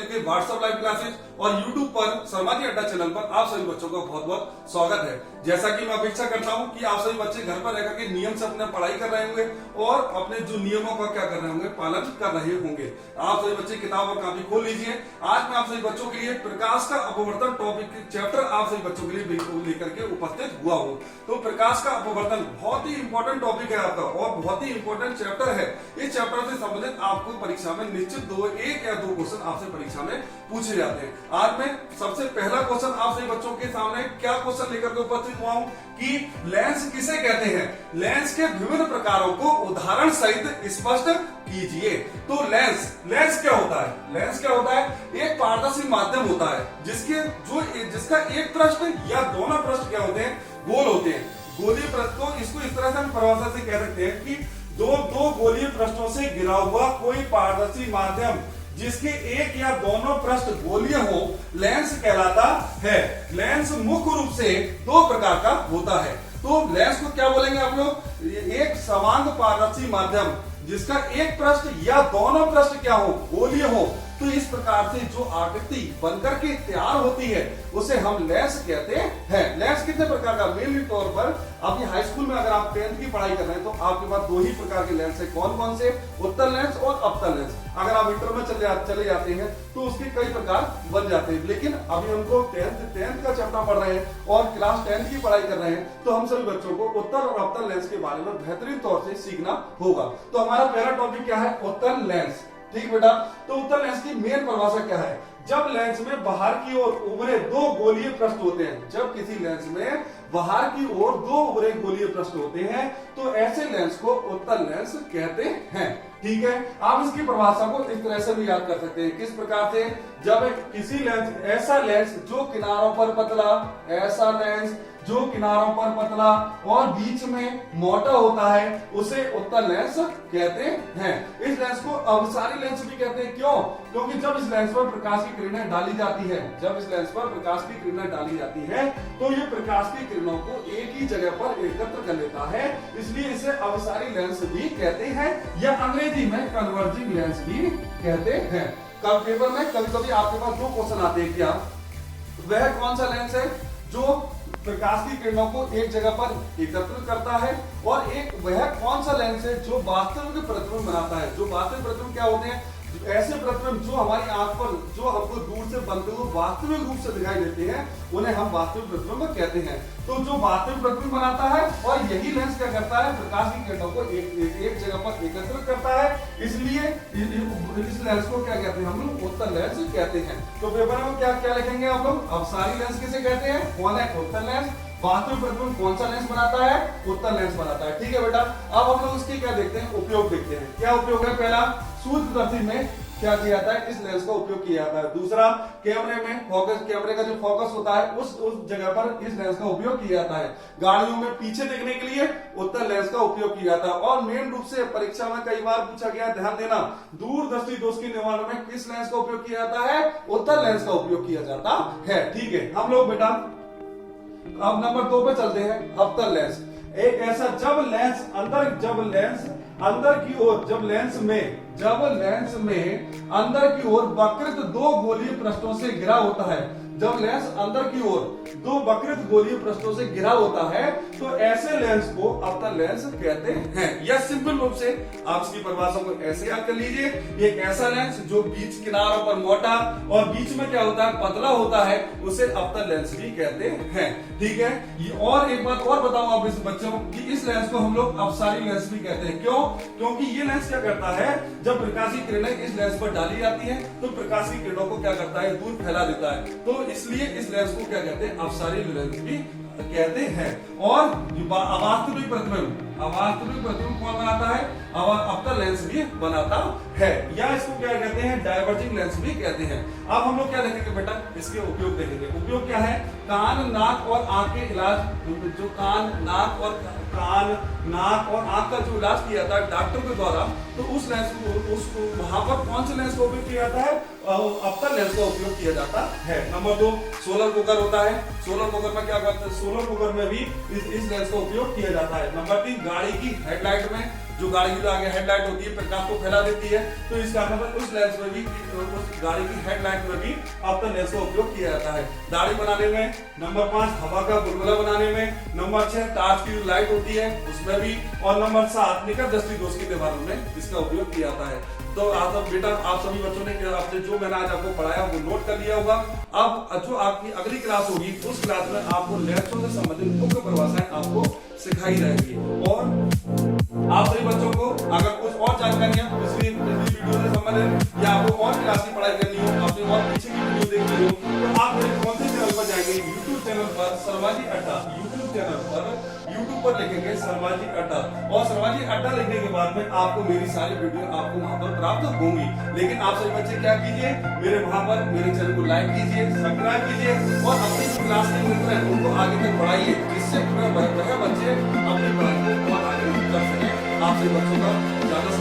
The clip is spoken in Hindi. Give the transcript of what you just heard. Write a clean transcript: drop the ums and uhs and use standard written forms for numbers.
के व्हाट्सएप लाइव क्लासेस और यूट्यूब पर शर्मा जी अड्डा चैनल पर आप सभी बच्चों का बहुत बहुत स्वागत है। जैसा कि मैं अपेक्षा करता हूं कि आप सभी बच्चे घर पर रहकर के नियम से अपने पढ़ाई कर रहे होंगे और अपने जो नियमों का क्या कर रहे होंगे, पालन कर रहे होंगे। आप सभी बच्चे किताब और कॉपी खोल लीजिए। आज मैं आप सभी बच्चों के लिए प्रकाश का अपवर्तन टॉपिक चैप्टर आप सभी बच्चों के लिए लेकर के उपस्थित हुआ हूँ। तो प्रकाश का अपवर्तन बहुत ही इंपॉर्टेंट टॉपिक है आपका और बहुत ही इंपॉर्टेंट चैप्टर है। इस चैप्टर से संबंधित आपको परीक्षा में निश्चित एक या दो क्वेश्चन आपसे परीक्षा में पूछे जाते हैं। आज मैं सबसे पहला क्वेश्चन आप सभी बच्चों के सामने क्या क्वेश्चन लेकर के उपस्थित हुआ हूं कि लेंस किसे कहते हैं, लेंस के विभिन्न प्रकारों को उदाहरण सहित स्पष्ट कीजिए। तो लेंस क्या होता है? लेंस क्या होता है? एक पारदर्शी माध्यम होता है जिसका एक पृष्ठ या दोनों पृष्ठ क्या होते हैं, गोल होते हैं। गोलीय पृष्ठ को इसको इस तरह से हम परिभाषा से कह सकते हैं कि दो गोलीय पृष्ठों से घिरा हुआ कोई पारदर्शी माध्यम जिसके एक या दोनों पृष्ठ गोलीय हो, लेंस कहलाता है। लेंस मुख्य रूप से दो प्रकार का होता है। तो लेंस को क्या बोलेंगे आप लोग? एक समान पारदर्शी माध्यम जिसका एक पृष्ठ या दोनों पृष्ठ क्या हो, गोलीय हो। तो इस प्रकार से जो आकृति बनकर के तैयार होती है उसे हम लेंस कहते हैं। लेंस कितने प्रकार का? मेनली तौर पर अभी हाई स्कूल में अगर आप 10th की पढ़ाई कर रहे हैं तो आपके पास दो ही प्रकार के लेंस है। कौन कौन से? उत्तल लेंस और अवतल लेंस। अगर आप इंटर में चले जाते हैं तो उसके कई प्रकार बन जाते हैं। लेकिन अभी हमको 10th का चैप्टर पढ़ रहे हैं और क्लास 10th की पढ़ाई कर रहे हैं तो हम सभी बच्चों को उत्तल और अवतल लेंस के बारे में बेहतरीन तौर से सीखना होगा। तो हमारा पहला टॉपिक क्या है? उत्तल लेंस। ठीक बेटा, तो उत्तल लेंस की मेन परिभाषा क्या है? जब लेंस में बाहर की ओर उभरे दो गोलीय पृष्ठ होते हैं, जब किसी लेंस में बाहर की ओर दो उभरे गोलीय पृष्ठ होते हैं तो ऐसे लेंस को उत्तल लेंस कहते हैं। ठीक है, आप इसकी परिभाषा को इस तरह से भी याद कर सकते हैं। किस प्रकार से? जब किसी लेंस, ऐसा लेंस जो किनारों पर पतला, ऐसा लेंस जो किनारों पर पतला और बीच में मोटा होता है उसे उत्तल लेंस कहते हैं। इस लेंस को अवसारी लेंस भी कहते हैं। क्यों? क्योंकि जब इस लेंस पर प्रकाश की किरणें डाली जाती है, जब इस लेंस पर प्रकाश की किरणें डाली जाती है तो ये प्रकाश की किरणों को एक ही जगह पर एकत्र कर लेता है, इसलिए इसे अवसारी लेंस भी कहते हैं या अंग्रेजी में कन्वर्जिंग लेंस भी कहते हैं। कल पेपर में कभी कभी आपके पास दो क्वेश्चन आते हैं। क्या वह कौन सा लेंस है जो प्रकाश की किरणों को एक जगह पर एकत्रित करता है, और एक वह कौन सा लेंस है जो वास्तविक प्रतिबिंब बनाता है। जो वास्तविक प्रतिबिंब क्या होते हैं? ऐसे प्रतिबिंब जो हमारी आंख पर, जो हमको दूर से बनते हुए वास्तविक रूप से दिखाई देते हैं उन्हें हम वास्तविक प्रतिबिंब कहते हैं। तो जो वास्तविक प्रतिबिंब बनाता है और यही लेंस क्या करता है? प्रकाश की किरणों को एक जगह पर एकत्रित करता है, इसलिए इस लेंस को क्या कहते हैं? हम लोग उत्तल लेंस कहते हैं। तो पेपर में क्या क्या लिखेंगे आप लोग? अवसारी लेंस किसे कहते हैं? कौन है? उत्तल लेंस। वास्तविक प्रतिबिंब कौन सा लेंस बनाता है? उत्तल लेंस बनाता है। ठीक है बेटा, अब हम लोग इसके क्या देखते हैं? उपयोग देखते हैं। क्या उपयोग है? पहला, सूक्ष्मदर्शी में क्या किया जाता है? इस लेंस का उपयोग किया जाता है। दूसरा, कैमरे में फोकस, कैमरे का जो फोकस होता है उस जगह पर इस लेंस का उपयोग किया जाता है। गाड़ियों में पीछे देखने के लिए उत्तल लेंस का उपयोग किया जाता है। और मेन रूप से परीक्षा में कई बार पूछा गया, ध्यान देना, दूरदृष्टि दोष के निवारण में किस लेंस का उपयोग किया जाता है? उत्तल लेंस का उपयोग किया जाता है। ठीक है, हम लोग बेटा अब नंबर 2 पे चलते हैं। अवतल लेंस एक ऐसा जब लेंस अंदर की ओर, जब लेंस में अंदर की ओर वक्रित दो गोलीय पृष्ठों से घिरा होता है, जब लेंस अंदर की ओर दो वक्रित गोलीय पृष्ठों से घिरा होता है तो ऐसे लेंस को अवतल लेंस कहते हैं। या सिंपल रूप से आप इसकी परिभाषा को ऐसे याद कर लीजिए, एक ऐसा लेंस जो बीच किनारों पर मोटा और बीच में क्या होता है? पतला होता है, उसे अवतल लेंस भी कहते हैं। ठीक है, और एक बात और बताऊं आप इस बच्चों कि इस लेंस को हम लोग अवसारी लेंस भी कहते हैं। क्यों? क्योंकि ये लेंस क्या करता है? जब प्रकाश की किरणें इस लेंस पर डाली जाती है तो प्रकाश की किरणों को क्या करता है? दूर फैला देता है। तो इसलिए इस लेंस को क्या कहते हैं? अवसारी लेंस भी कहते हैं। और अवास्तविक प्रतिबिंब कौन बनाता है? अवतल लेंस भी बनाता है, या इसको क्या कहते हैं? डाइवर्जिंग लेंस भी कहते हैं। अब हम लोग क्या देखेंगे बेटा? इसके उपयोग देखेंगे। उपयोग क्या है? कान, नाक और आंख के इलाज, जो कान, नाक और आंख का जो इलाज किया जाता है डॉक्टर के द्वारा, तो उस लेंस को वहां पर कौन से लेंस का उपयोग किया जाता है? अवतल लेंस का उपयोग किया जाता है। नंबर 2, सोलर कुकर होता है। सोलर कुकर में क्या करते हैं? सोलर कुकर में भी इस लेंस का उपयोग किया जाता है। नंबर 3, गाड़ी की हेडलाइट में जो गाड़ी की जो आगे हेडलाइट होती है प्रकाश को फैला देती है, तो इस कारण पर उस लेंस में भी उस गाड़ी की हेडलाइट में भी ऑप्टन लेंस का उपयोग किया जाता है। दाढ़ी बनाने में, नंबर 5 हवा का बुलबुला बनाने में, नंबर 6 टार्च की लाइट होती है उसमें भी, और नंबर 7 निकट दृष्टि दोष की निवारण में इसका उपयोग किया जाता है। तो आप बेटा आप सभी बच्चों ने अपने जो मैंने आज आपको पढ़ाया वो नोट कर लिया होगा। अब जो आपकी अगली क्लास होगी उस क्लास में आपको लेंसों से संबंधित मुख्य परिभाषाएं आपको सिखाई जाएगी। और आप सभी बच्चों को अगर कुछ और जानकारियां पिछली वीडियो से संबंधित या आपको और क्लास की पढ़ाई करनी हो, आपने और पीछे की वीडियो देखनी हो, तो आप मेरे कौन से चैनल पर जाएंगे, यूट्यूब चैनल पर शर्माजी अड्डा, यूट्यूब चैनल पर यूट्यूब पर लिखेंगे शर्माजी अड्डा, और शर्माजी अड्डा लिखने के बाद में आपको मेरी सारी वीडियो आपको वहां पर प्राप्त होंगी। लेकिन आप सभी बच्चे क्या कीजिए, मेरे वहां पर मेरे चैनल को लाइक कीजिए, सब्सक्राइब कीजिए और अपने जो क्लास के मित्र हैं उनको आगे तक बढ़ाइए, जिससे वह बच्चे अपनी पढ़ाई को और आगे कर सकें। आप सभी बच्चों का ज्यादा